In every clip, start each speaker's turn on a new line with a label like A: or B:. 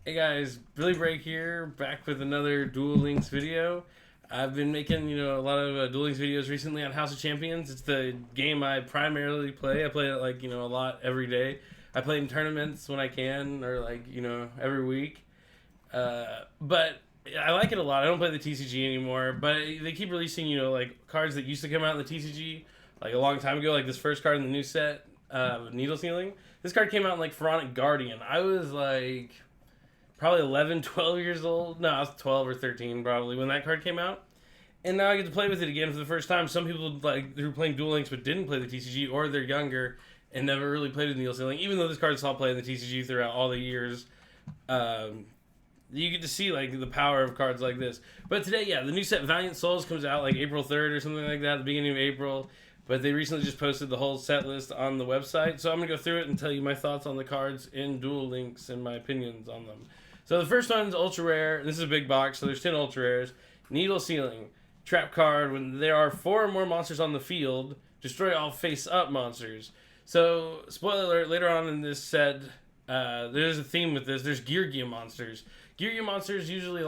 A: Hey guys, Billy Break here, back with another Duel Links video. I've been making, a lot of Duel Links videos recently on House of Champions. It's the game I primarily play. I play it a lot every day. I play in tournaments when I can, or every week. But I like it a lot. I don't play the TCG anymore, but they keep releasing, cards that used to come out in the TCG like a long time ago, like this first card in the new set, Needle Ceiling. This card came out in like Pharaonic Guardian. I was like probably 11, 12 years old. No, I was 12 or 13 probably when that card came out. And now I get to play with it again for the first time. Some people who were playing Duel Links but didn't play the TCG, or they're younger and never really played with Needle Ceiling. Even though this card saw play in the TCG throughout all the years, um, you get to see the power of cards like this. But today, yeah, the new set Valiant Souls comes out like April 3rd or something like that, the beginning of April. But they recently just posted the whole set list on the website, so I'm gonna go through it and tell you my thoughts on the cards in Duel Links and my opinions on them. So the first one's ultra rare. This is a big box, so there's 10 ultra rares. Needle Ceiling. Trap card. When there are 4 or more monsters on the field, destroy all face-up monsters. So, spoiler alert, later on in this set, there's a theme with this. There's Gear monsters. Gear monsters usually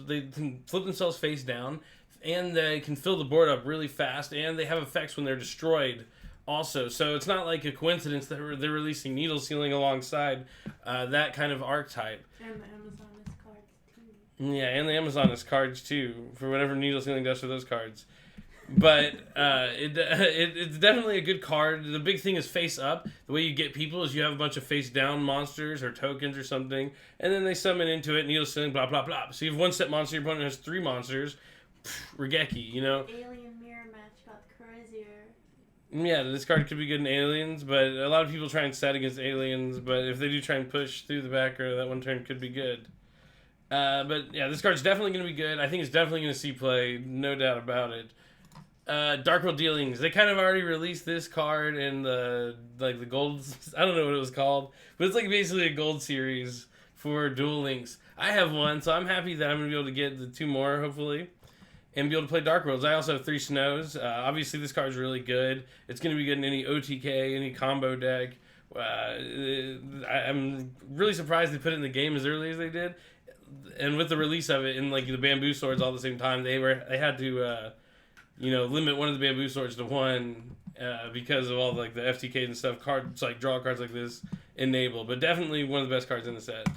A: they can flip themselves face down, and they can fill the board up really fast, and they have effects when they're destroyed also. So it's not like a coincidence that they're releasing Needle Ceiling alongside that kind of archetype.
B: And the Amazon is cards too.
A: Yeah, and the Amazon is cards too, for whatever Needle Ceiling does for those cards. But it's definitely a good card. The big thing is face up. The way you get people is you have a bunch of face down monsters or tokens or something, and then they summon into it, Needle Ceiling, blah, blah, blah. So you have one set monster, your opponent has 3 monsters. Regeki,
B: Alien mirror match got crazier.
A: Yeah, this card could be good in Aliens, but a lot of people try and set against Aliens, but if they do try and push through the back row, that one turn could be good. But yeah, this card's definitely going to be good. I think it's definitely going to see play, no doubt about it. Dark World Dealings. They kind of already released this card in the gold. I don't know what it was called, but it's basically a gold series for Duel Links. I have one, so I'm happy that I'm going to be able to get the 2 more, hopefully, and be able to play Dark Worlds. I also have 3 Snows. Obviously, this card's really good. It's going to be good in any OTK, any combo deck. I'm really surprised they put it in the game as early as they did. And with the release of it in the bamboo swords all at the same time, they had to limit one of the bamboo swords to 1 because of all the FTKs and stuff. Cards draw cards like this enable, but definitely one of the best cards in the set.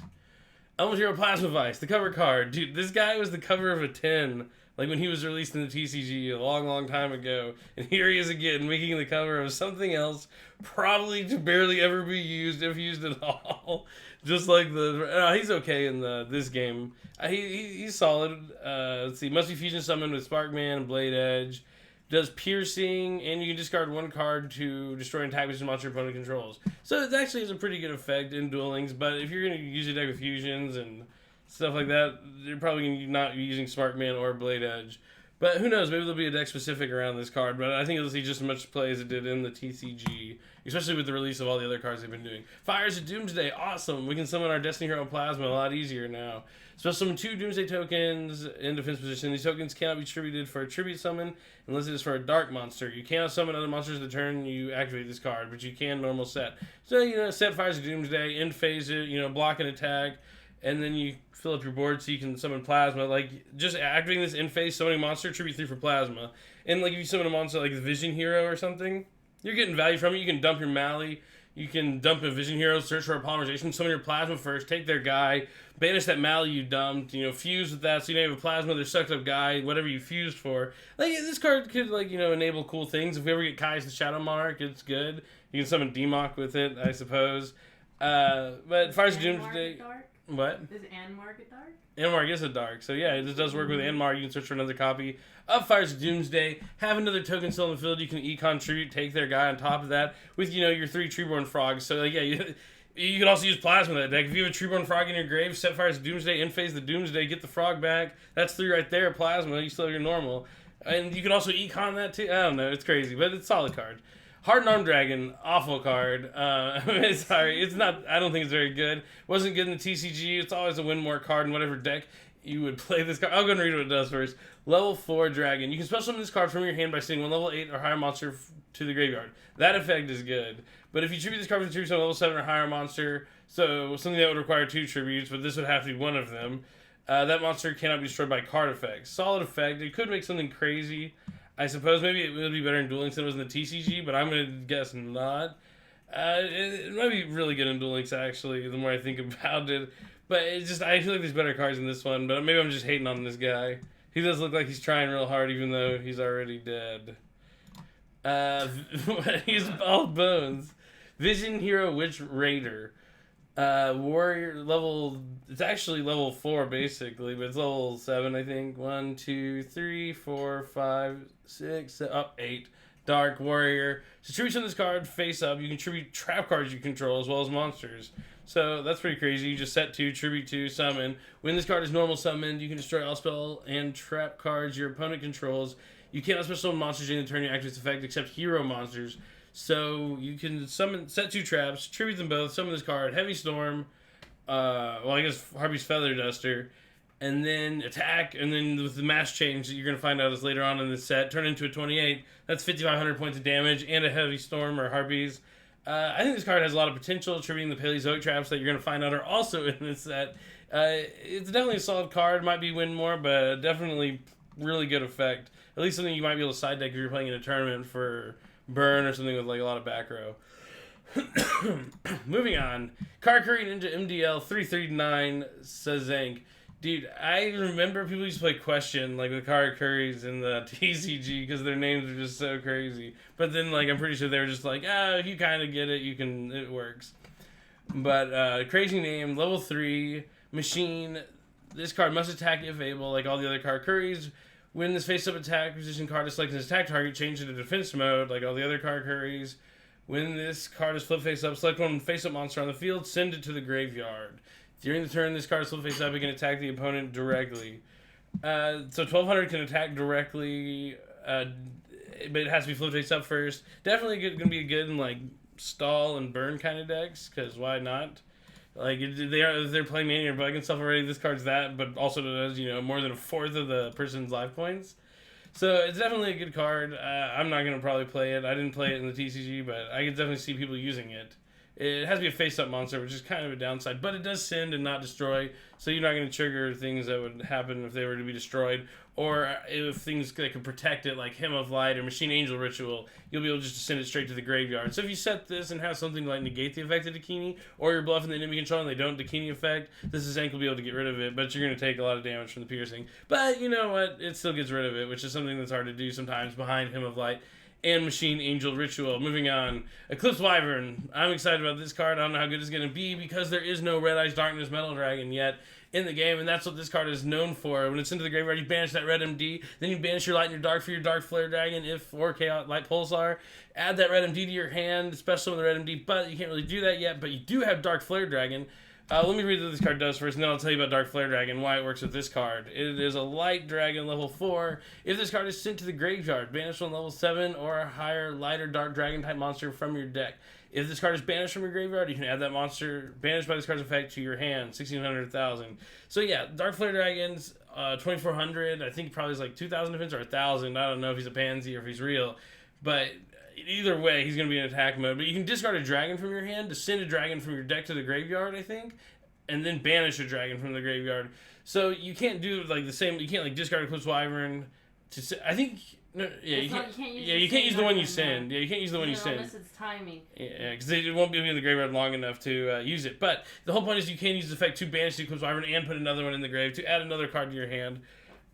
A: Element Hero Plasma Vice, the cover card. Dude, this guy was the cover of a 10 when he was released in the TCG a long, long time ago. And here he is again, making the cover of something else, probably to barely ever be used, if used at all. Just like he's okay in this game. He's solid. Let's see, must be fusion summoned with Sparkman and Blade Edge. Does piercing, and you can discard 1 card to destroy and attack which monster opponent controls. So it actually is a pretty good effect in Duel Links, but if you're going to use a deck with fusions and stuff like that, you're probably going to not be using Sparkman or Blade Edge. But who knows, maybe there'll be a deck specific around this card, but I think it'll see just as much play as it did in the TCG, especially with the release of all the other cards they've been doing. Fires of Doomsday, awesome! We can summon our Destiny Hero Plasma a lot easier now. So summon 2 Doomsday tokens in defense position. These tokens cannot be tributed for a tribute summon unless it is for a dark monster. You cannot summon other monsters the turn you activate this card, but you can normal set. So, set Fires of Doomsday, end phase it, block and attack, and then you fill up your board so you can summon Plasma. Just activating this in phase, summoning monster, tribute 3 for Plasma. And, if you summon a monster like the Vision Hero or something, you're getting value from it. You can dump your Mally. You can dump a Vision Hero, search for a Polymerization, summon your Plasma first, take their guy, banish that Mally you dumped, fuse with that so you have a Plasma, their sucked up guy, whatever you fused for. This card could, enable cool things. If we ever get Kai's the Shadow Monarch, it's good. You can summon Demok with it, I suppose. But Fires of Doomsday... What?
B: Does Anmar get dark?
A: Anmar is a dark, so yeah, this does work with Anmar. You can search for another copy of Fires of Doomsday. Have another token still in the field. You can econ tribute, take their guy on top of that with your 3 Treeborn Frogs. So you can also use Plasma in that deck. If you have a Treeborn Frog in your grave, set Fires of Doomsday, in phase the Doomsday, get the frog back. That's 3 right there, Plasma. You still have your normal, and you can also econ that too. I don't know, it's crazy, but it's a solid card. Hardened Arm Dragon, awful card. Sorry, it's not. I don't think it's very good. Wasn't good in the TCG. It's always a win more card in whatever deck you would play this card. I'll go and read what it does first. Level 4 Dragon. You can special summon this card from your hand by sending one level 8 or higher monster to the graveyard. That effect is good. But if you tribute this card with a tribute to a level 7 or higher monster, so something that would require 2 tributes, but this would have to be one of them, that monster cannot be destroyed by card effects. Solid effect. It could make something crazy. I suppose maybe it would be better in Duel Links than it was in the TCG, but I'm going to guess not. It might be really good in Duel Links, actually, the more I think about it. But it's just, I feel like there's better cards in this one, but maybe I'm just hating on this guy. He does look like he's trying real hard, even though he's already dead. He's all bones. Vision Hero Witch Raider. Warrior level, it's actually level 4 basically, but it's level 7, I think. 1, 2, 3, 4, 5, 6, 7, 8. Dark Warrior. So tribute on this card face up. You can tribute trap cards you control as well as monsters. So that's pretty crazy. You just set 2, tribute 2, summon. When this card is normal summoned, you can destroy all spell and trap cards your opponent controls. You cannot special summon monsters during the turn you activate this effect except hero monsters. So you can summon, set 2 traps, tribute them both, summon this card, Heavy Storm, I guess Harpy's Feather Duster, and then attack, and then with the mass change that you're going to find out is later on in the set, turn into a 28. That's 5,500 points of damage and a Heavy Storm or Harpies. I think this card has a lot of potential, tributing the Paleozoic traps that you're going to find out are also in this set. It's definitely a solid card, might be win more, but definitely really good effect. At least something you might be able to side deck if you're playing in a tournament for burn or something with like a lot of back row. Moving on. Karakuri Ninja MDL 339 Sazank. Dude, I remember people used to play Question, like, with Karakuris in the TCG, because their names are just so crazy. But then, like, I'm pretty sure they were just like, if you kind of get it, it works. But, crazy name, level 3, machine. This card must attack if able, like all the other Karakuris. When this face-up attack position card is selected as attack target, change it to defense mode, like all the other Karakuris. When this card is flip face-up, select one face-up monster on the field, send it to the graveyard. During the turn, this card is flip face-up, it can attack the opponent directly. So 1200 can attack directly, but it has to be flip face-up first. Definitely going to be good in, like, stall and burn kind of decks, because why not? Like, they're playing Mania Bug and stuff already. This card's that, but also does, more than a fourth of the person's life points. So it's definitely a good card. I'm not going to probably play it. I didn't play it in the TCG, but I could definitely see people using it. It has to be a face-up monster, which is kind of a downside, but it does send and not destroy, so you're not going to trigger things that would happen if they were to be destroyed, or if things that could protect it, like Hymn of Light or Machine Angel Ritual, you'll be able just to send it straight to the graveyard. So if you set this and have something like negate the effect of Dakini, or you're bluffing the enemy control and they don't Dakini effect, this Zank will be able to get rid of it, but you're going to take a lot of damage from the piercing. But you know what? It still gets rid of it, which is something that's hard to do sometimes behind Hymn of Light and Machine Angel Ritual. Moving on. Eclipse Wyvern. I'm excited about this card. I don't know how good it's going to be because there is no Red Eyes Darkness Metal Dragon yet in the game, and that's what this card is known for. When it's into the graveyard, you banish that red MD, then you banish your Light and your Dark for your Dark Flare Dragon, if or Chaos Light Pulsar. Add that red MD to your hand, especially with the red MD, but you can't really do that yet, but you do have Dark Flare Dragon. Let me read what this card does first, and then I'll tell you about Dark Flare Dragon, why it works with this card. It is a Light Dragon level 4. If this card is sent to the graveyard, banish one level 7 or a higher Light or Dark Dragon type monster from your deck. If this card is banished from your graveyard, you can add that monster banished by this card's effect to your hand, 1,600, 1,000. So yeah, Dark Flare Dragons, 2,400. I think probably is like 2,000 defense or 1,000. I don't know if he's a pansy or if he's real, but either way, he's going to be in attack mode. But you can discard a dragon from your hand to send a dragon from your deck to the graveyard, I think, and then banish a dragon from the graveyard. So you can't do like the same. You can't like discard Eclipse Wyvern to. I think. No, yeah, you can't use the one you send. Yeah, you can't use the one you send.
B: Unless it's timing.
A: Yeah, because it won't be in the graveyard long enough to use it. But the whole point is you can use the effect to banish the Eclipse Wyvern and put another one in the grave to add another card to your hand.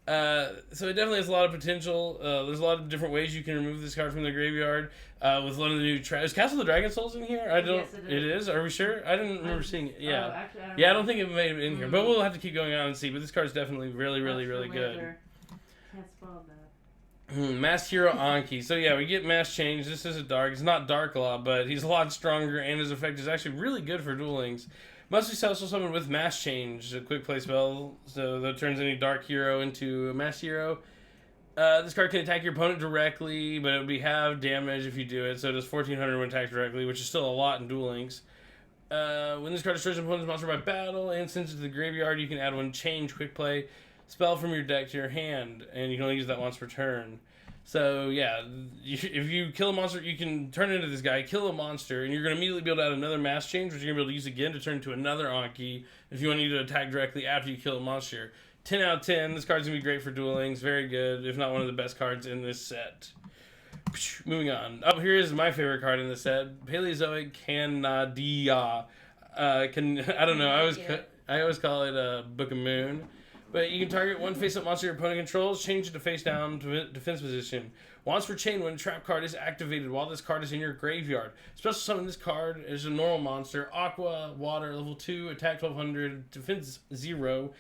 A: So it definitely has a lot of potential. There's a lot of different ways you can remove this card from the graveyard. With one of the new is Castle of the Dragon Souls in here? I don't. Yes, it is. Are we sure? I didn't remember seeing it. Yeah.
B: Actually,
A: I don't think it made it in here, but we'll have to keep going on and see. But this card's definitely really, really, really good.
B: Can't spoil that.
A: Masked Hero Anki. So yeah, we get Mass Change. This is a Dark. It's not Dark Law, but he's a lot stronger, and his effect is actually really good for Duel Links. Must be special summon with Mass Change, a quick play spell, so that turns any Dark Hero into a Mass Hero. This card can attack your opponent directly, but it would be half damage if you do it, so it does 1,400 when attacked directly, which is still a lot in Duel Links. When this card destroys an opponent's monster by battle and sends it to the graveyard, you can add one change quick play spell from your deck to your hand, and you can only use that once per turn. So yeah, if you kill a monster, you can turn into this guy, kill a monster, and you're going to immediately be able to add another mass change, which you're going to be able to use again to turn into another Anki if you want to attack directly after you kill a monster. 10 out of 10. This card's going to be great for dueling. It's very good, if not one of the best cards in this set. Moving on. Up here is my favorite card in the set, Paleozoic Canadia. I don't know. I always call it Book of Moon. But you can target one face-up monster your opponent controls, change it to face-down to defense position. Once per chain, when a trap card is activated while this card is in your graveyard. Special summon this card as a normal monster. Aqua, water, level 2, attack 1200, defense 0.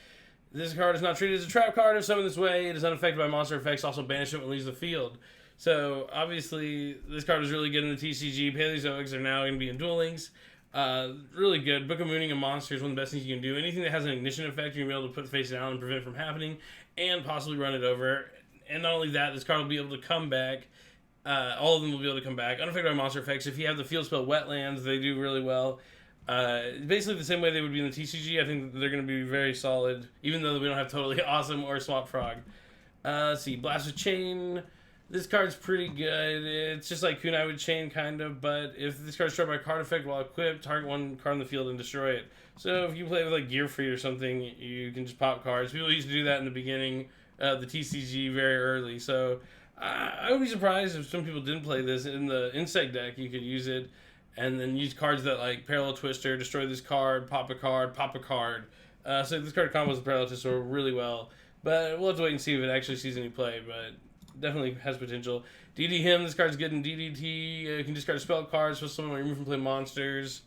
A: This card is not treated as a trap card. If summoned this way, it is unaffected by monster effects. Also banish it when it leaves the field. So, obviously, this card is really good in the TCG. Paleozoics are now going to be in Duel Links. Really good. Book of Mooning a monster is one of the best things you can do. Anything that has an ignition effect, you're going to be able to put face down and prevent it from happening, and possibly run it over. And not only that, this card will be able to come back. All of them will be able to come back. Unaffected by monster effects. If you have the field spell Wetlands, they do really well. Basically the same way they would be in the TCG. I think they're going to be very solid, even though we don't have Totally Awesome or Swap Frog. Let's see. Blast with Chain. This card's pretty good. It's just like Kunai with Chain, kind of, but if this card's destroyed by a card effect while equipped, target one card on the field and destroy it. So if you play with like Gear Free or something, you can just pop cards. People used to do that in the beginning of the TCG very early, so I would be surprised if some people didn't play this. In the Insect deck, you could use it, and then use cards that like Parallel Twister, destroy this card, pop a card, pop a card. So this card combos with Parallel Twister really well, but we'll have to wait and see if it actually sees any play, but definitely has potential. DD Him, this card's good in DDT. You can discard a spell card, so someone remove from play monsters.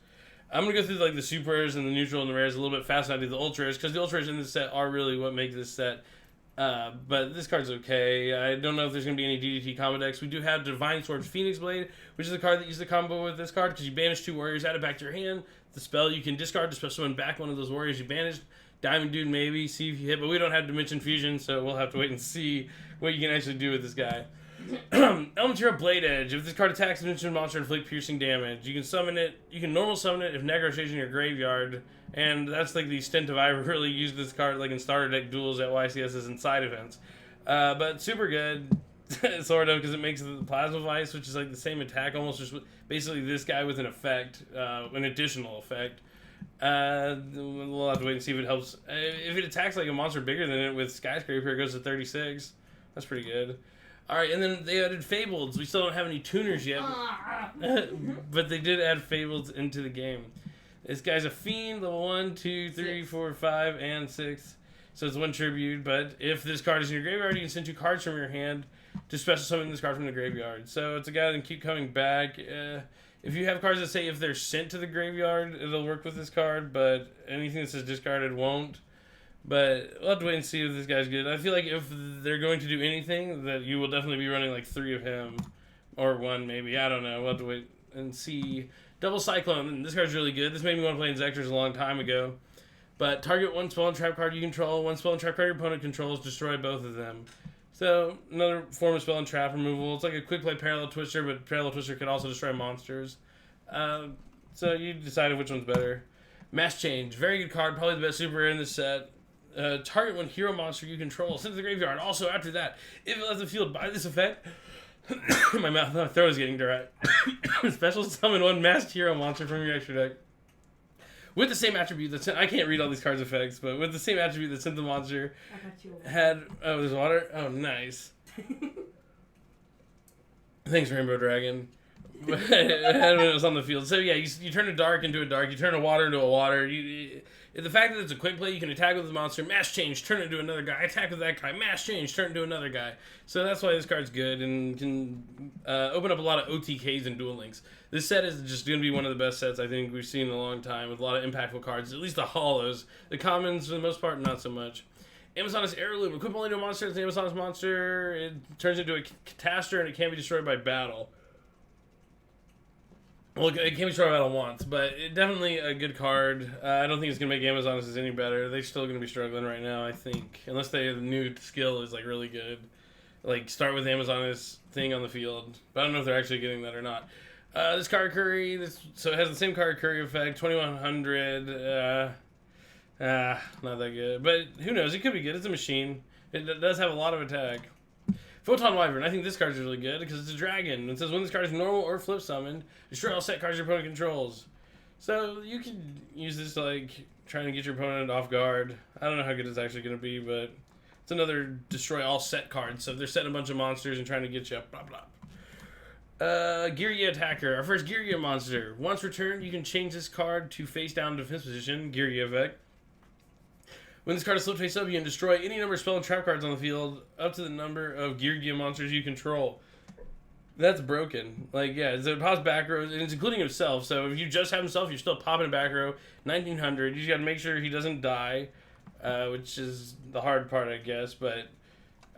A: I'm going to go through like the supers and the neutral and the rares a little bit faster than I do the ultras, because the ultras in this set are really what make this set. But this card's okay. I don't know if there's going to be any DDT combo decks. We do have Divine Sword Phoenix Blade, which is the card that uses the combo with this card, because you banish 2 warriors, add it back to your hand. The spell you can discard to summon back one of those warriors you banished. Diamond Dude maybe, see if you hit, but we don't have Dimension Fusion, so we'll have to wait and see what you can actually do with this guy. Elemental Blade Edge. If this card attacks an instant monster, inflict piercing damage. You can summon it. You can normal summon it if Negro stays in your graveyard, and that's like the extent of I really used this card like in starter deck duels at YCSs and side events. But super good, sort of, because it makes the Plasma Vice, which is like the same attack, almost just basically this guy with an effect, an additional effect. We'll have to wait and see if it helps. If it attacks like a monster bigger than it with Skyscraper, it goes to 36. That's pretty good. Alright, and then they added Fableds. We still don't have any tuners yet, but they did add Fableds into the game. This guy's a Fiend, level 1, 2, 3, 4, 5, and 6. So it's 1 tribute, but if this card is in your graveyard, you can send 2 cards from your hand to special summon this card from the graveyard. So it's a guy that can keep coming back. If you have cards that say if they're sent to the graveyard, it'll work with this card, but anything that says discarded won't. But we'll have to wait and see if this guy's good. I feel like if they're going to do anything, that you will definitely be running like 3 of him. Or 1 maybe, I don't know. We'll have to wait and see. Double Cyclone, this card's really good. This made me want to play Inzectors a long time ago. But target 1 spell and trap card you control, 1 spell and trap card your opponent controls, destroy both of them. So, another form of spell and trap removal. It's like a quick play Parallel Twister, but Parallel Twister could also destroy monsters. So you decided which one's better. Mass Change, very good card, probably the best super rare in this set. Target 1 hero monster you control, send to the graveyard. Also, after that, if it left the field by this effect, my throat is getting dry. Special summon 1 masked hero monster from your extra deck. With the same attribute that sent, I can't read all these cards' effects, but with the same attribute that sent the monster had, oh, there's water? Oh, nice. Thanks, Rainbow Dragon. When it was on the field. So yeah, you turn a dark into a dark, you turn a water into a water. The fact that it's a quick play, you can attack with the monster, mass change, turn it into another guy, attack with that guy, mass change, turn it into another guy. So that's why this card's good and can open up a lot of OTKs and Duel Links. This set is just going to be one of the best sets I think we've seen in a long time, with a lot of impactful cards, at least the holos. The commons, for the most part, not so much. Amazon's Heirloom. Equip only to a monster. It's an Amazon's monster. It turns into a Catastor, and it can't be destroyed by battle. Well, it can't be destroyed by battle once, but it definitely a good card. I don't think it's going to make Amazon's any better. They're still going to be struggling right now, I think. Unless the new skill is, like, really good. Like, start with Amazon's thing on the field. But I don't know if they're actually getting that or not. This Karakuri, so it has the same Karakuri effect, 2100. Not that good. But who knows? It could be good. It's a machine. It does have a lot of attack. Photon Wyvern. I think this card's really good because it's a dragon. It says when this card is normal or flip summoned, destroy all set cards your opponent controls. So you can use this to, like, trying to get your opponent off guard. I don't know how good it's actually going to be, but it's another destroy all set cards. So if they're setting a bunch of monsters and trying to get you up, blah, blah. Girya Attacker. Our first Girya monster. Once returned, you can change this card to face down defense position. Girya effect. When this card is flipped face up, you can destroy any number of spell and trap cards on the field up to the number of Girya monsters you control. That's broken. Like, yeah, so it pops back row, and it's including himself. So if you just have himself, you're still popping back row. 1900. You just got to make sure he doesn't die, which is the hard part, I guess. But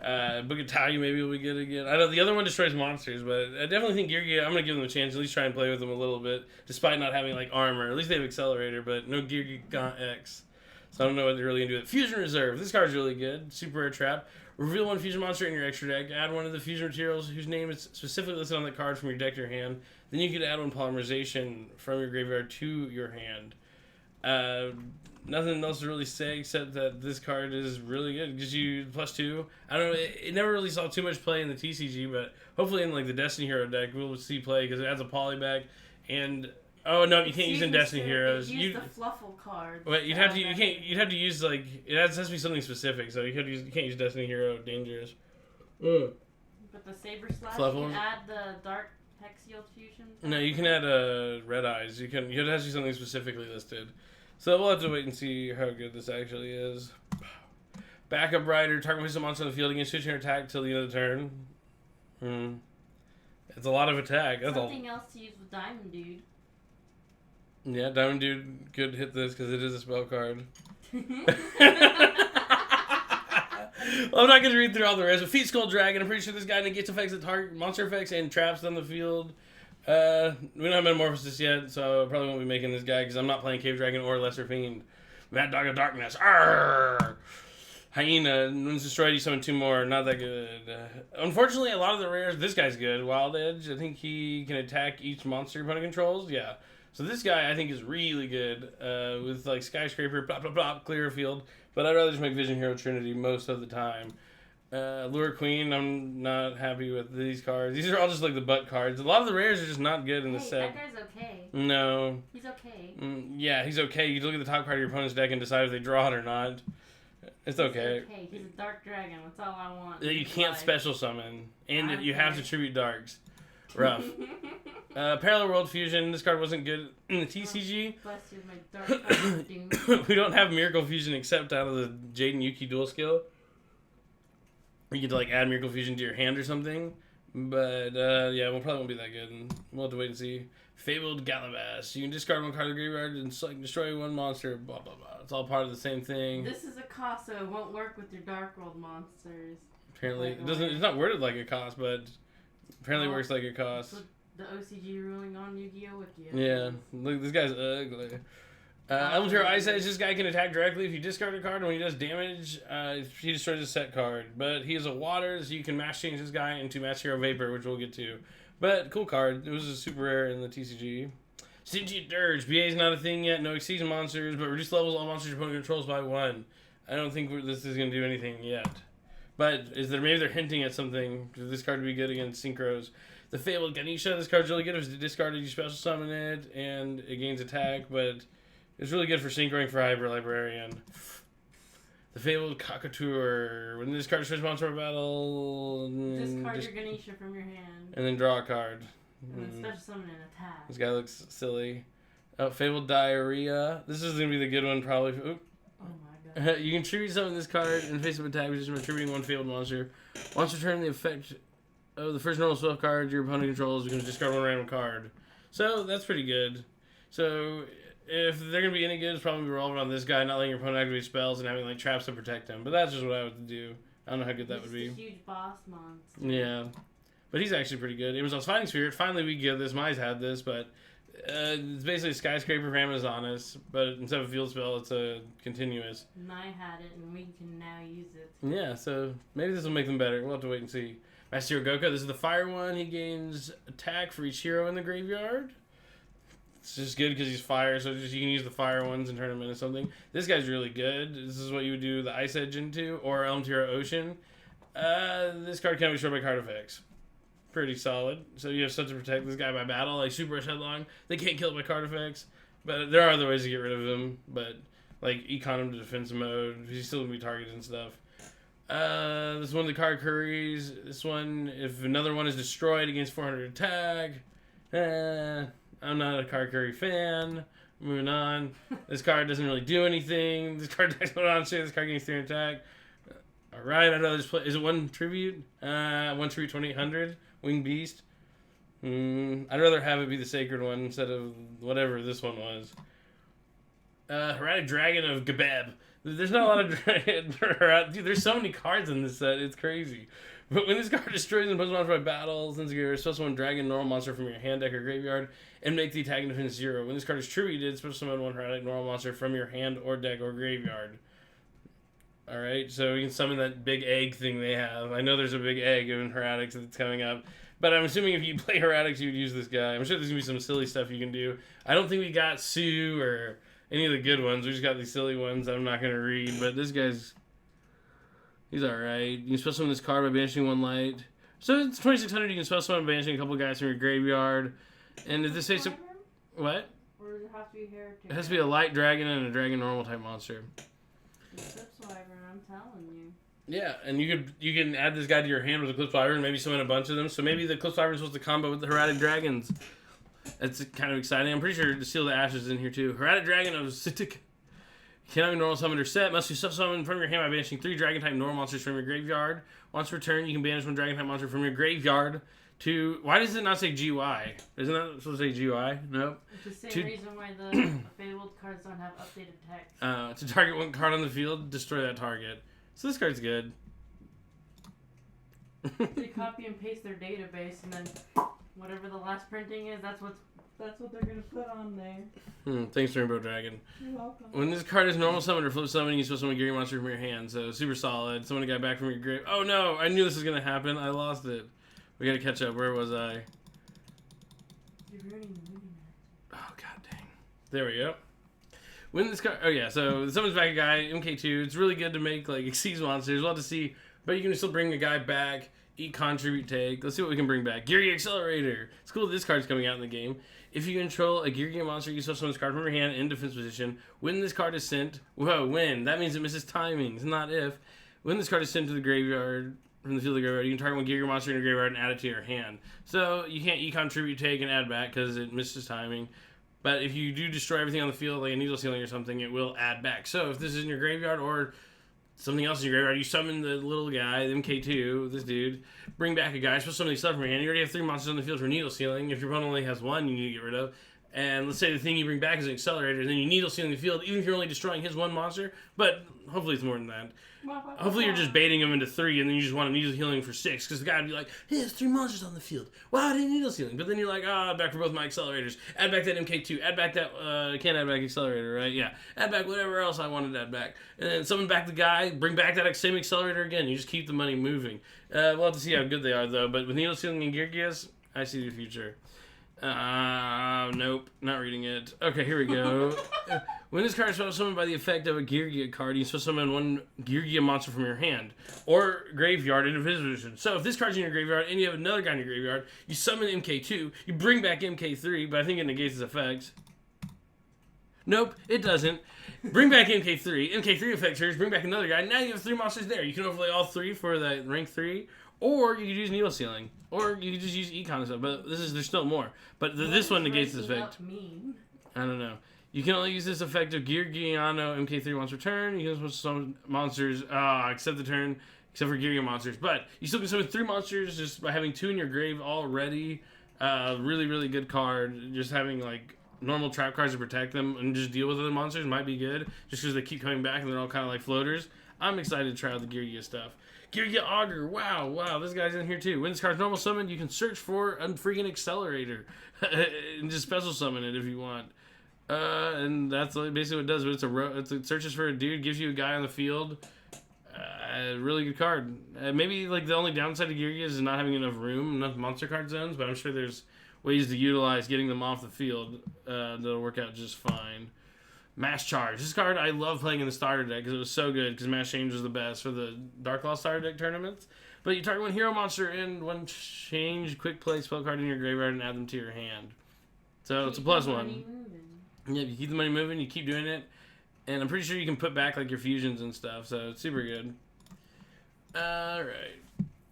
A: Bugatayu maybe will be good again. I know the other one destroys monsters, but I definitely think Girya, I'm going to give them a chance. At least try and play with them a little bit, despite not having, like, armor. At least they have Accelerator, but no Girya X. So I don't know what they're really going to do. Fusion Reserve. This card's really good. Super rare trap. Reveal one fusion monster in your extra deck. Add one of the fusion materials whose name is specifically listed on the card from your deck to your hand. Then you can add one polymerization from your graveyard to your hand. Nothing else to really say except that this card is really good. It gives you +2. I don't know. It never really saw too much play in the TCG, but hopefully in, like, the Destiny Hero deck we'll see play because it adds a poly back and... Oh no, you can't use in Destiny Heroes.
B: Use the Fluffle card.
A: Wait, you'd have to. You can't. You'd have to use, like, it has to be something specific. So you can't use Destiny Hero Dangerous.
B: But the Saber Slash,
A: Fluffle.
B: you can add the Dark Hexial Fusion.
A: No, you can add Red Eyes. You can. It has to be something specifically listed. So we'll have to wait and see how good this actually is. Backup Rider. Target places a monster on the field against switching attack till the end of the turn. It's a lot of attack. That's
B: Something else to use with Diamond Dude.
A: Yeah, Diamond Dude could hit this because it is a spell card. Well, I'm not going to read through all the rest. But Feet Skull Dragon, I'm pretty sure this guy negates effects that target monster effects and traps on the field. We don't have Metamorphosis yet, so I probably won't be making this guy because I'm not playing Cave Dragon or Lesser Fiend. Mad Dog of Darkness. Arrgh! Hyena. When it's destroyed, you summon 2 more. Not that good. Unfortunately, a lot of the rares, this guy's good. Wild Edge, I think he can attack each monster your opponent controls. Yeah. So this guy, I think, is really good with, like, Skyscraper, blah, blah, blah, clear field. But I'd rather just make Vision Hero Trinity most of the time. Lure Queen, I'm not happy with these cards. These are all just, like, the butt cards. A lot of the rares are just not good in the set.
B: That guy's okay.
A: No.
B: He's okay.
A: Yeah, he's okay. You look at the top card of your opponent's deck and decide if they draw it or not. It's okay.
B: He's okay. He's a Dark Dragon. That's all I want.
A: You can't special summon. And you have to tribute Darks. Rough. Parallel World Fusion. This card wasn't good in the TCG.
B: Bless you, my Dark Dragon.
A: We don't have Miracle Fusion except out of the Jade and Yuki dual skill. You get to, like, add Miracle Fusion to your hand or something. But, yeah, we'll probably won't be that good. And we'll have to wait and see. Fabled Galabas. You can discard one card of the graveyard and, like, destroy one monster. Blah, blah, blah. It's all part of the same thing.
B: This is a cost, so it won't work with your Dark World monsters.
A: Apparently. It's not worded like a cost, but apparently works like a cost.
B: The OCG ruling on Yu-Gi-Oh! With you.
A: Yeah. Look, this guy's ugly. Elemental Ice Edge, this guy can attack directly if you discard a card, and when he does damage, he destroys a set card. But he is a water, so you can mass change this guy into Mass Hero Vapor, which we'll get to. But, cool card. It was a super rare in the TCG. Stingy Dirge. BA is not a thing yet. No Exceeding monsters, but reduce levels all monsters your opponent controls by 1. I don't think this is going to do anything yet. But maybe they're hinting at something. This card would be good against Synchros. The Fabled Ganesha. This card's really good. If it's discarded, you special summon it, and it gains attack, but it's really good for synchroing for Hyper Librarian. The Fabled Cockatour. When this card destroys monster battle,
B: discard your Ganesha from your hand.
A: And then draw a card.
B: And then special summon and attack.
A: This guy looks silly. Fabled Diarrhea. This is going to be the good one, probably. Oop.
B: Oh my god.
A: You can tribute summon this card in face of attack, just attributing one fabled monster. Once return the effect of the first normal spell card your opponent controls, you can discard one random card. So, that's pretty good. So, if they're going to be any good, it's probably revolving on this guy, not letting your opponent activate spells and having, like, traps to protect him. But that's just what I would do. I don't know how good that would be.
B: He's a huge boss monster.
A: Yeah. But he's actually pretty good. Amazon's Fighting Spirit. Finally, we get this. Mai's had this, but it's basically a Skyscraper for Amazoness, but instead of a field spell, it's a continuous.
B: And I had it, and we can now use it.
A: Yeah, so maybe this will make them better. We'll have to wait and see. Master Hero GOKAR. This is the fire one. He gains attack for each hero in the graveyard. It's just good because he's fire, so just you can use the fire ones and turn them into something. This guy's really good. This is what you would do the Ice Edge into, or Elm Hero Ocean. This card can be destroyed by card effects. Pretty solid. So you have stuff to protect this guy by battle, like Super Rush Headlong. They can't kill it by card effects, but there are other ways to get rid of him. But like econ him to defensive mode, he's still gonna be targeted and stuff. This one of the Karakuris. This one, if another one is destroyed against 400 attack. I'm not a Karakuri fan. Moving on. This card doesn't really do anything. This card attacks one on shit. This card gains 3 attack. Alright, I'd rather just play. Is it one tribute? 1 tribute 2800. Winged Beast. I'd rather have it be the sacred one instead of whatever this one was. Heretic Dragon of Gabeb. There's not a lot of dude, there's so many cards in this set, it's crazy. But when this card destroys and puts monster by battle, since you're supposed to summon dragon normal monster from your hand, deck, or graveyard, and make the attack and defense 0. When this card is tributed, it's supposed to summon one heretic normal monster from your hand or deck or graveyard. Alright, so you can summon that big egg thing they have. I know there's a big egg in heretics that's coming up. But I'm assuming if you play heretics, you would use this guy. I'm sure there's going to be some silly stuff you can do. I don't think we got Sue or any of the good ones. We just got these silly ones that I'm not going to read. But this guy's... he's alright. You can spell summon this card by banishing 1 light. So it's 2600. You can spell summon by banishing a couple guys from your graveyard. And if this say some... what?
B: Or does it have to be heretic?
A: It has to be a light dragon and a dragon normal type monster.
B: Eclipse Wyvern, I'm telling you.
A: Yeah, and you can add this guy to your hand with Eclipse Wyvern, maybe summon a bunch of them. So maybe the Eclipse Wyvern is supposed to combo with the Heretic Dragons. That's kind of exciting. I'm pretty sure the Seal of the Ashes is in here too. Heretic Dragon of Sitik. Cannot be normal summoned or set. Must be summoned from your hand by banishing 3 dragon type normal monsters from your graveyard. Once per turn, you can banish 1 dragon type monster from your graveyard to... why does it not say GUI? Isn't that supposed to say GUI? Nope.
B: It's the same reason why the Fabled cards don't have updated text.
A: To target 1 card on the field, destroy that target. So this card's good.
B: They copy and paste their database, and then whatever the last printing is, that's what they're gonna put on there.
A: Thanks, Rainbow Dragon.
B: You're welcome.
A: When this card is normal summoned or flip summoning, you supposed to summon a Geary monster from your hand. So super solid. Summon a guy back from your grave. Oh no! I knew this was gonna happen. I lost it. We gotta catch up. Where was I?
B: You're ruining the movie.
A: Oh god dang. There we go. When this card, oh yeah, so summons back a guy, MK2. It's really good to make like Exceeds monsters. We'll have to see, but you can still bring a guy back. Eat, contribute, take. Let's see what we can bring back. Geary Accelerator. It's cool that this card's coming out in the game. If you control a Geary monster, you can summon this card from your hand in defense position. When this card is sent, when? That means it misses timings, not if. When this card is sent to the graveyard, from the field of the graveyard, you can target 1 Geary monster in your graveyard and add it to your hand. So you can't eat, contribute, take, and add back because it misses timing. But if you do destroy everything on the field, like a needle ceiling or something, it will add back. So if this is in your graveyard or something else in your graveyard, you summon the little guy, the MK2, this dude, bring back a guy, supposed to summon stuff from your hand. You already have 3 monsters on the field for needle ceiling. If your opponent only has 1, you need to get rid of. And let's say the thing you bring back is an accelerator, and then you needle ceiling the field, even if you're only destroying his 1 monster. But hopefully it's more than that. Hopefully you're just baiting him into 3, and then you just want a needle healing for 6, because the guy would be like, hey, there's 3 monsters on the field. Wow, I didn't needle ceiling. But then you're like, back for both my accelerators. Add back that MK2. Add back that, can't add back accelerator, right? Yeah. Add back whatever else I wanted to add back. And then summon back the guy, bring back that same accelerator again. You just keep the money moving. We'll have to see how good they are, though. But with needle ceiling and Geargias, I see the future. Nope, not reading it. Okay, here we go. When this card is summoned by the effect of a Geargia card, you supposed to summon 1 Geargia monster from your hand or graveyard into his position. So if this card's in your graveyard and you have another guy in your graveyard, you summon MK2, you bring back MK3, but I think it negates its effects. Nope, it doesn't. Bring back MK3. MK3 affects hers, bring back another guy. Now you have 3 monsters there. You can overlay all 3 for that rank 3. Or you could use needle ceiling, or you could just use econ and stuff. But there's still more. But this one negates this effect. I don't know. You can only use this effect of Gear Giano MK3 once per turn. You can summon monsters except the turn, except for Gear monsters. But you still can summon 3 monsters just by having 2 in your grave already. Really, really good card. Just having like normal trap cards to protect them and just deal with other monsters might be good. Just because they keep coming back and they're all kind of like floaters. I'm excited to try out the Gear stuff. Geargia Augur, wow, this guy's in here too. When this card's normal summoned, you can search for a freaking accelerator and just special summon it if you want. And that's basically what it does. But it searches for a dude, gives you a guy on the field. Really good card. Maybe like the only downside to Geargia is not having enough room, enough monster card zones, but I'm sure there's ways to utilize getting them off the field that'll work out just fine. Mass Charge. This card I love playing in the starter deck because it was so good because Mass Change was the best for the Dark Law starter deck tournaments. But you target one hero monster and one change quick play spell card in your graveyard and add them to your hand. So it's a +1. Yeah, you keep the money moving, you keep doing it. And I'm pretty sure you can put back like your fusions and stuff, so it's super good. Alright.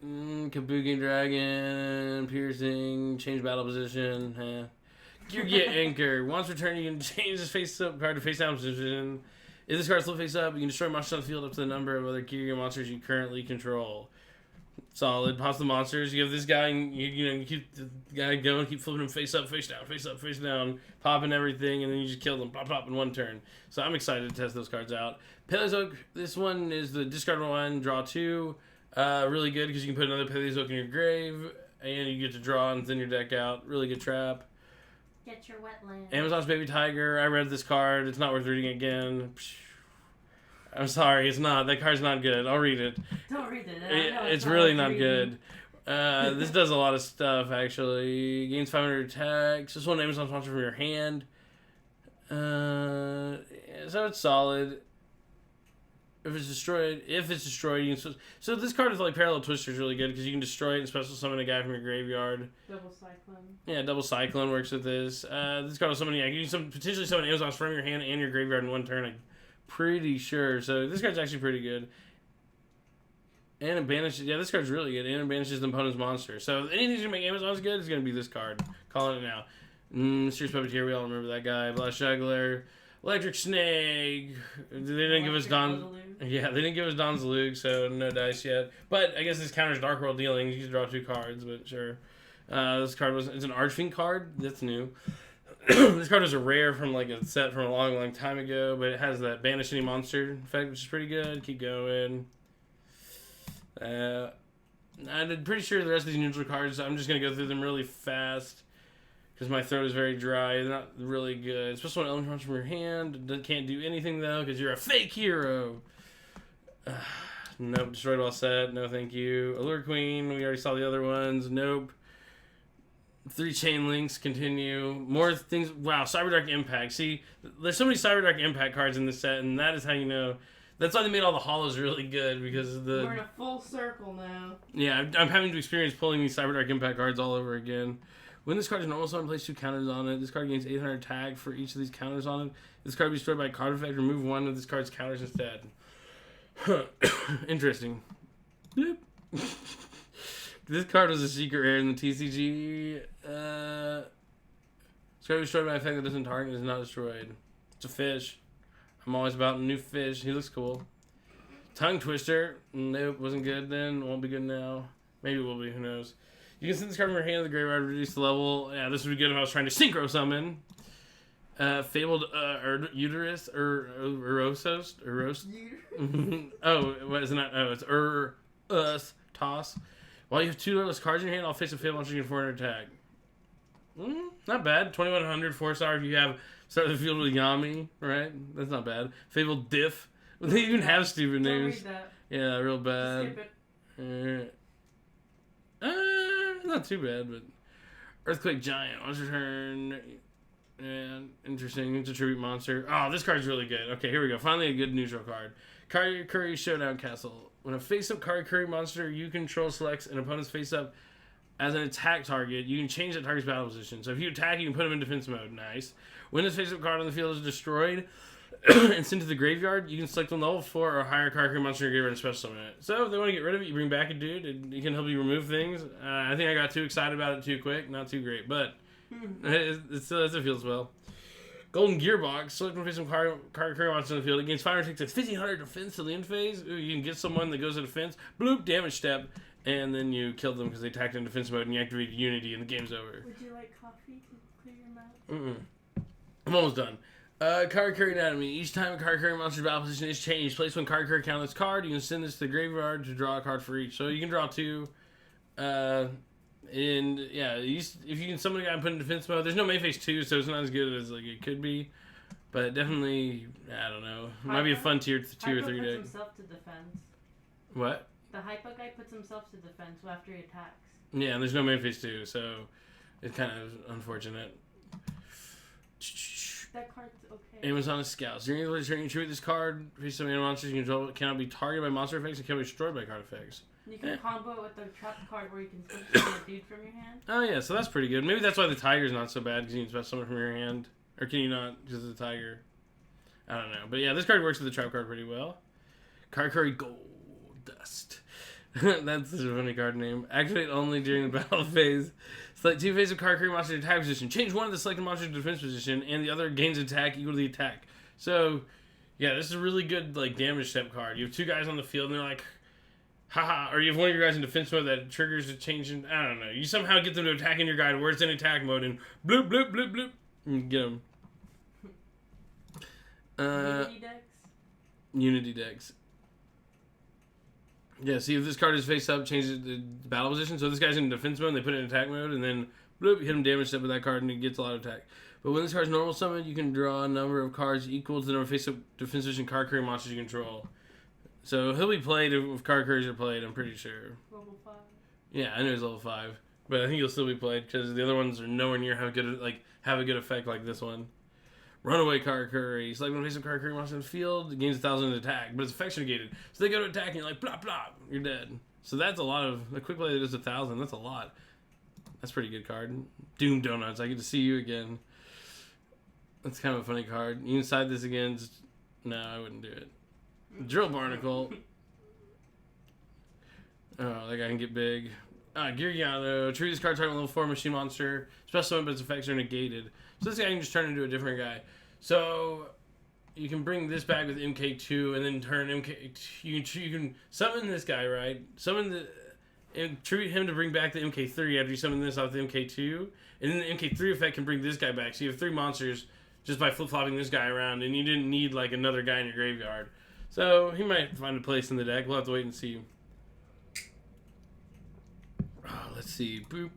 A: Kabuki Dragon, Piercing, change battle position. Geargia Anchor. Once returned, you can change this face-up card to face-down position. If this card's still face-up, you can destroy monsters on the field up to the number of other Geargia monsters you currently control. Solid. Pops the monsters. You have this guy, and you keep the guy going, keep flipping him face-up, face-down, face-up, face-down, popping everything, and then you just kill them, pop, pop, in one turn. So I'm excited to test those cards out. Paleozoic, this one is the discard 1, draw 2. Really good because you can put another Paleozoic in your grave, and you get to draw and thin your deck out. Really good trap.
B: Get your wetland.
A: Amazon's Baby Tiger. I read this card. It's not worth reading again. I'm sorry, it's not. That card's not good. I'll read it.
B: Don't read it.
A: It's really not good. This does a lot of stuff, actually. Gains 500 attacks. This one Amazon sponsor from your hand. So it's solid. If it's destroyed, you can so this card is like Parallel Twister is really good because you can destroy it and special summon a guy from your graveyard.
B: Double Cyclone.
A: Yeah, Double Cyclone works with this. This card will summon, you can potentially summon Amazons from your hand and your graveyard in one turn. I'm pretty sure. So this card's actually pretty good. And it banishes, yeah, this card's really good. And it banishes the opponent's monster. So if anything's gonna make Amazons good, it's gonna be this card. Calling it now. Mysterious Puppeteer, we all remember that guy. Blast Juggler. Electric Snake. They didn't give us Don. Yeah, they didn't give us Don Zalug, so no dice yet. But I guess this counters Dark World Dealing. You can draw 2 cards, but sure. This card it's an Archfiend card. That's new. This card was a rare from like a set from a long, long time ago, but it has that banish any monster effect, which is pretty good. Keep going. I'm pretty sure the rest of these neutral cards, I'm just gonna go through them really fast. Because my throat is very dry. They're not really good. Special one element from your hand. Can't do anything, though, because you're a fake hero. Nope. Destroyed while set. No, thank you. Allure Queen. We already saw the other ones. Nope. 3 Chain Links. Continue. More things. Wow. Cyberdark Impact. See, there's so many Cyberdark Impact cards in this set, and that is how you know. That's why they made all the hollows really good, because of the...
B: We're in a full circle now.
A: Yeah, I'm having to experience pulling these Cyberdark Impact cards all over again. When this card is normal summon, place 2 counters on it. This card gains 800 tag for each of these counters on it. This card will be destroyed by a card effect. Remove one of this card's counters instead. Interesting. Yep. This card was a secret rare in the TCG. This card will be destroyed by an effect that doesn't target and is not destroyed. It's a fish. I'm always about a new fish. He looks cool. Tongue Twister. Nope, wasn't good then. Won't be good now. Maybe it will be. Who knows? You can send this card from your hand to the graveyard to reduce the level. Yeah, this would be good if I was trying to synchro summon. Fabled Uterus or Urosos. Oh, what isn't that? Oh, it's Toss. While you have 2 colorless cards in your hand, I'll face a Fabled monster and get 400 attack. Not bad. 2100 4-star if you have start the field with Yami, right? That's not bad. Fabled Diff. They even have stupid names.
B: Don't read that.
A: Yeah, real bad.
B: Skip it.
A: Not too bad, but Earthquake Giant. Once your turn. And interesting. It's a tribute monster. Oh, this card's really good. Okay, here we go. Finally a good neutral card. Karakuri Showdown Castle. When a face-up Karakuri monster you control selects an opponent's face-up as an attack target, you can change that target's battle position. So if you attack, you can put them in defense mode. Nice. When this face-up card on the field is destroyed and sent to the graveyard, you can select one level 4 or higher Karakuri monster in your graveyard and special summon it. So if they want to get rid of it, you bring back a dude, and it can help you remove things. I think I got too excited about it too quick. Not too great, but it still feels well. Golden Gearbox. Select one face-up Karakuri monster in the field. It gains 500 attacks, 1500 defense to the end phase. Ooh, you can get someone that goes to defense. Bloop, damage step. And then you kill them because they attacked in defense mode and you activate Unity and the game's over.
B: Would you like coffee to clear your mouth?
A: I'm almost done. Karakuri Anatomy. Each time a Karakuri monster's battle position is changed, place one Karakuri count on this card. You can send this to the graveyard to draw a card for each. So you can draw 2. And yeah, if you can summon a guy and put in defense mode, there's no main phase 2, so it's not as good as like it could be. But definitely, I don't know. It might be a fun tier 2 or 3 deck.
B: himself to defense.
A: What?
B: The hypo guy puts himself to defense after he attacks.
A: Yeah, and there's no main phase 2, so it's kind of unfortunate.
B: That card's okay.
A: Amazon Scouts. During your turn, you treat this card. Face some monsters you control cannot be targeted by monster effects and cannot be destroyed by card effects.
B: You can combo it with the trap card where you can switch a dude from your hand.
A: Oh yeah, so that's pretty good. Maybe that's why the tiger's not so bad, because you can special summon from your hand. Or can you not, because of the tiger? I don't know. But yeah, this card works with the trap card pretty well. Karakuri Gold Dust. That's such a funny card name. Activate only during the battle phase. Select 2 phases of Karakuri monster in attack position. Change one of the selected monsters to defense position, and the other gains attack equal to the attack. So, yeah, this is a really good like damage step card. You have 2 guys on the field, and they're like, haha, or you have one of your guys in defense mode that triggers a change in, I don't know. You somehow get them to attack in your guide where it's in attack mode, and bloop, bloop, bloop, bloop, and get them.
B: Unity decks?
A: Unity decks. Yeah, see if this card is face up, changes the battle position. So this guy's in defense mode, and they put it in attack mode, and then bloop, hit him damage step with that card, and he gets a lot of attack. But when this card's normal summon, you can draw a number of cards equal to the number of face up defense position Karakuri monsters you control. So he'll be played if Karakuris are played, I'm pretty sure.
B: Level 5.
A: Yeah, I know he's level 5. But I think he'll still be played, because the other ones are nowhere near have a good effect like this one. Runaway Karakuri. Select one face of Karakuri monster in the field. It gains 1,000 attack, but its effects are negated. So they go to attack and you're like, blah, blah, you're dead. So that's a lot of... A quick play that does 1,000, that's a lot. That's a pretty good card. Doom Donuts, I get to see you again. That's kind of a funny card. You can side this again. No, I wouldn't do it. Drill Barnacle. Oh, that guy can get big. Gearbox. Treat this card target level 4 machine monster. Special summon, but its effects are negated. So this guy can just turn into a different guy. So you can bring this back with MK2 and then turn MK. You can summon this guy, right? Summon the and treat him to bring back the MK3 after you summon this off the MK2, and then the MK3 effect can bring this guy back. So you have 3 monsters just by flip flopping this guy around, and you didn't need like another guy in your graveyard. So he might find a place in the deck. We'll have to wait and see. Oh, let's see. Boop.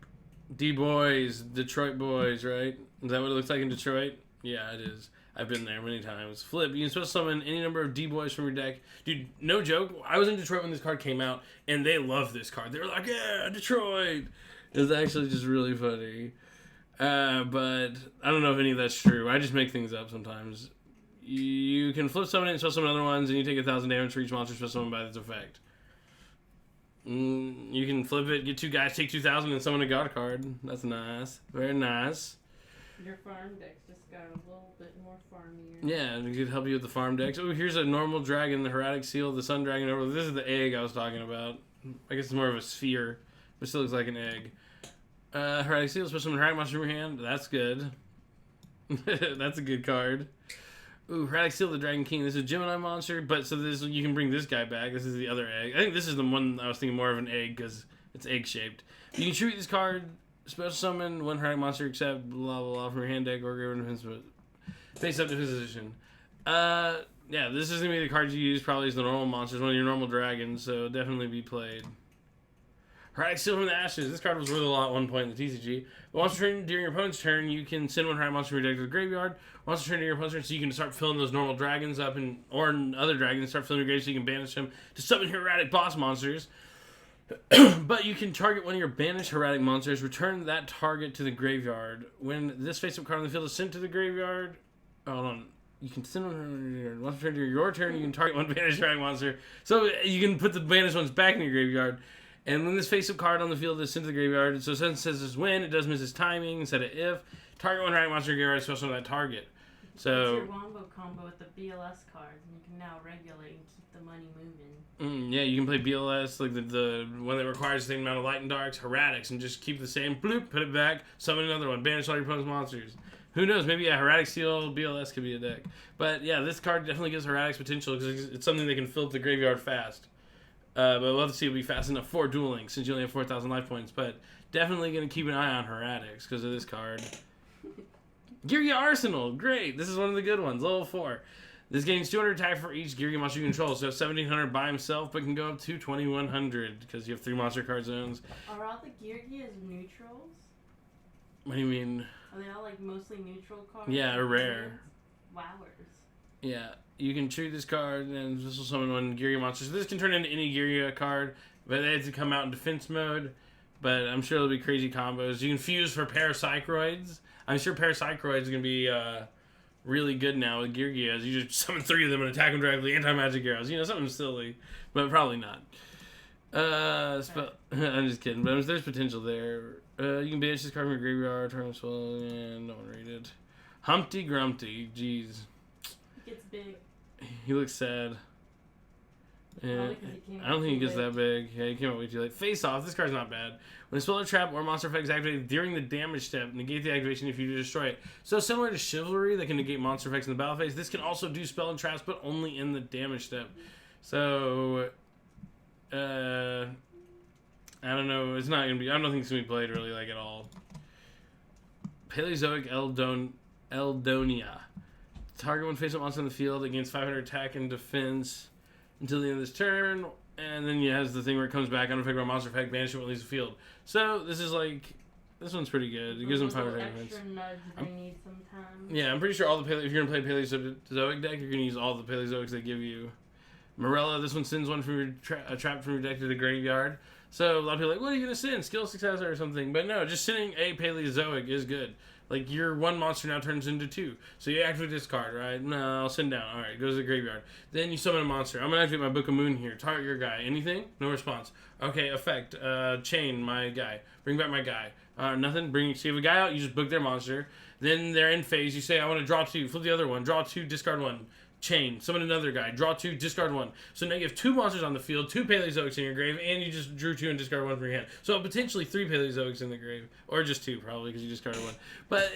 A: D-Boys, Detroit Boys, right? Is that what it looks like in Detroit? Yeah, it is. I've been there many times. Flip, you can special summon any number of D-Boys from your deck. Dude, no joke. I was in Detroit when this card came out, and they loved this card. They were like, yeah, Detroit. It was actually just really funny. But I don't know if any of that's true. I just make things up sometimes. You can flip summon it and special summon other ones, and you take 1,000 damage for each monster special summoned by this effect. You can flip it, get 2 guys, take 2,000, and summon a god card. That's nice. Very nice.
B: Your farm decks just got a little bit more farmier.
A: Yeah, it could help you with the farm decks. Oh, here's a normal dragon, the Heretic Seal, the Sun Dragon. Over. This is the egg I was talking about. I guess it's more of a sphere, but still looks like an egg. Heretic Seal, special summon Heretic monster in your hand. That's good. That's a good card. Ooh, Heretic Seal, the Dragon King. This is a Gemini monster, but so this you can bring this guy back. This is the other egg. I think this is the one I was thinking more of an egg because it's egg shaped. You can treat this card, special summon one Heretic monster except blah blah blah from your hand deck or give it face up to his position. Yeah, this is gonna be the card you use probably as the normal monsters, one of your normal dragons, so definitely be played. Heretic Seal from the Ashes. This card was worth a lot at one point in the TCG. But once during your opponent's turn, you can send one Heretic monster from your deck to the graveyard. Once during your opponent's turn, so you can start filling those normal dragons up, or other dragons, start filling your grave so you can banish them to summon Heretic boss monsters. But you can target one of your banished Heretic monsters, return that target to the graveyard. When this face-up card on the field is sent to the graveyard, hold on. You can send one once during your turn, you can target one banished Heretic monster. So you can put the banished ones back in your graveyard. And when this face-up card on the field is sent to the graveyard, so since it says this when, it does miss its timing instead of if. Target one Heretic monster in your graveyard, special on that target. So
B: it's your wombo combo with the BLS cards, and you can now regulate and keep the money moving.
A: Yeah, you can play BLS, like the one that requires the same amount of light and darks, Heretics, and just keep the same, bloop, put it back, summon another one, banish all your opponent's monsters. Who knows, maybe a Heretic Seal, BLS could be a deck. But yeah, this card definitely gives Heretics potential because it's something that can fill up the graveyard fast. But we'll have to see if it'll be fast enough for dueling since you only have 4,000 life points. But definitely going to keep an eye on Heretics because of this card. Gearbox Arsenal, great. This is one of the good ones, level 4. This gains 200 attack for each Gearbox monster you control. So 1,700 by himself, but can go up to 2,100 because you have 3 monster card zones.
B: Are all the Gearbox neutrals?
A: What do you mean?
B: Are they all like mostly neutral cards?
A: Yeah, or rare.
B: Wowers.
A: Yeah. You can treat this card, and this will summon one Gear monster. So this can turn into any Gear card, but they have to come out in defense mode. But I'm sure there'll be crazy combos. You can fuse for Parapsychroids. I'm sure Parapsychroids are going to be really good now with Gear Gears. You just summon 3 of them and attack them directly, anti-magic arrows. You know, something silly, but probably not. I'm just kidding, but there's potential there. You can banish this card from your graveyard, turn this well, and no one read it. Humpty Grumpty, jeez.
B: He gets big.
A: He looks sad. Yeah, I don't think he gets that big. Yeah, he came out way too late. Face Off. This card's not bad. When a spell or trap or monster effect is activated during the damage step, negate the activation if you destroy it. So similar to Chivalry, that can negate monster effects in the battle phase, this can also do spell and traps, but only in the damage step. So, I don't know. It's not gonna be. I don't think it's gonna be played really like at all. Paleozoic Eldonia. Target one face-up monster in the field against 500 attack and defense until the end of this turn, and then it has the thing where it comes back, unaffected by monster effect, banish it when it leaves the field. So this is like, this one's pretty good. It gives them 500 defense.
B: Extra nudge they need sometimes.
A: Yeah, I'm pretty sure all the if you're gonna play Paleozoic deck, you're gonna use all the Paleozoics they give you. Morella, this one sends one from your a trap from your deck to the graveyard. So a lot of people are like, what are you gonna send? Skill Successor or something? But no, just sending a Paleozoic is good. Like, your one monster now turns into 2. So you activate this card, right? No, I'll send down. Alright, it goes to the graveyard. Then you summon a monster. I'm going to activate my Book of Moon here. Target your guy. Anything? No response. Okay, effect. Chain my guy. Bring back my guy. Nothing. So you have a guy out, you just book their monster. Then they're in phase. You say, I want to draw 2. Flip the other one. Draw 2, discard 1. Chain. Summon another guy. Draw 2, discard 1. So now you have 2 monsters on the field, 2 Paleozoics in your grave, and you just drew 2 and discarded 1 from your hand. So potentially 3 Paleozoics in the grave. Or just 2, probably, because you discarded 1. But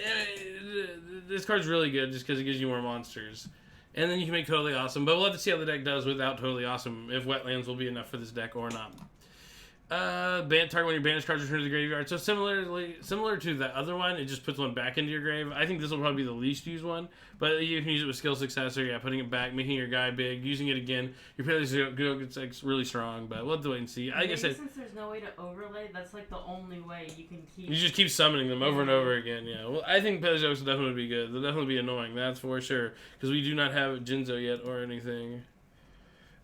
A: this card's really good just because it gives you more monsters. And then you can make Totally Awesome. But we'll have to see how the deck does without Totally Awesome, if Wetlands will be enough for this deck or not. Target when your banished cards return to the graveyard. So similar to the other one, it just puts one back into your grave. I think this will probably be the least used one, but you can use it with Skill Successor. Yeah, putting it back, making your guy big, using it again. Your Paleozoic gets like really strong, but we'll have to wait and see. I guess
B: since there's no way to overlay, that's like the only way you can keep.
A: You just keep summoning them over and over again. Yeah. Well, I think Paleozoics will definitely be good. They'll definitely be annoying. That's for sure, because we do not have Jinzo yet or anything.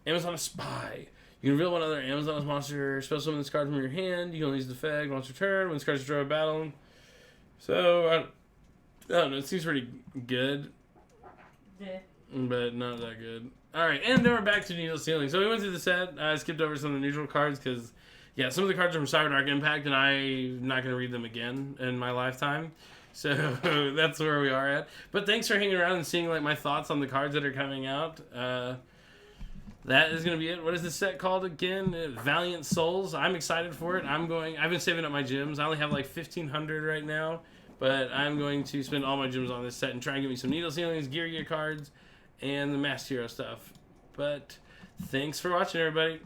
A: Amazon Spy. You can reveal one other Amazon's monster, special summon this card from your hand. You can only use the effect once per turn when this card's destroyed by battle. So, I don't know, it seems pretty good.
B: Yeah.
A: But not that good. Alright, and then we're back to Needle Ceiling. So we went through the set. I skipped over some of the neutral cards because, yeah, some of the cards are from Cyberdark Impact, and I'm not going to read them again in my lifetime. So that's where we are at. But thanks for hanging around and seeing like my thoughts on the cards that are coming out. That is going to be it. What is this set called again? Valiant Souls. I'm excited for it. I've been saving up my gems. I only have like 1,500 right now. But I'm going to spend all my gems on this set and try and get me some Needle Ceilings, Gear cards, and the Masked Hero stuff. But thanks for watching, everybody.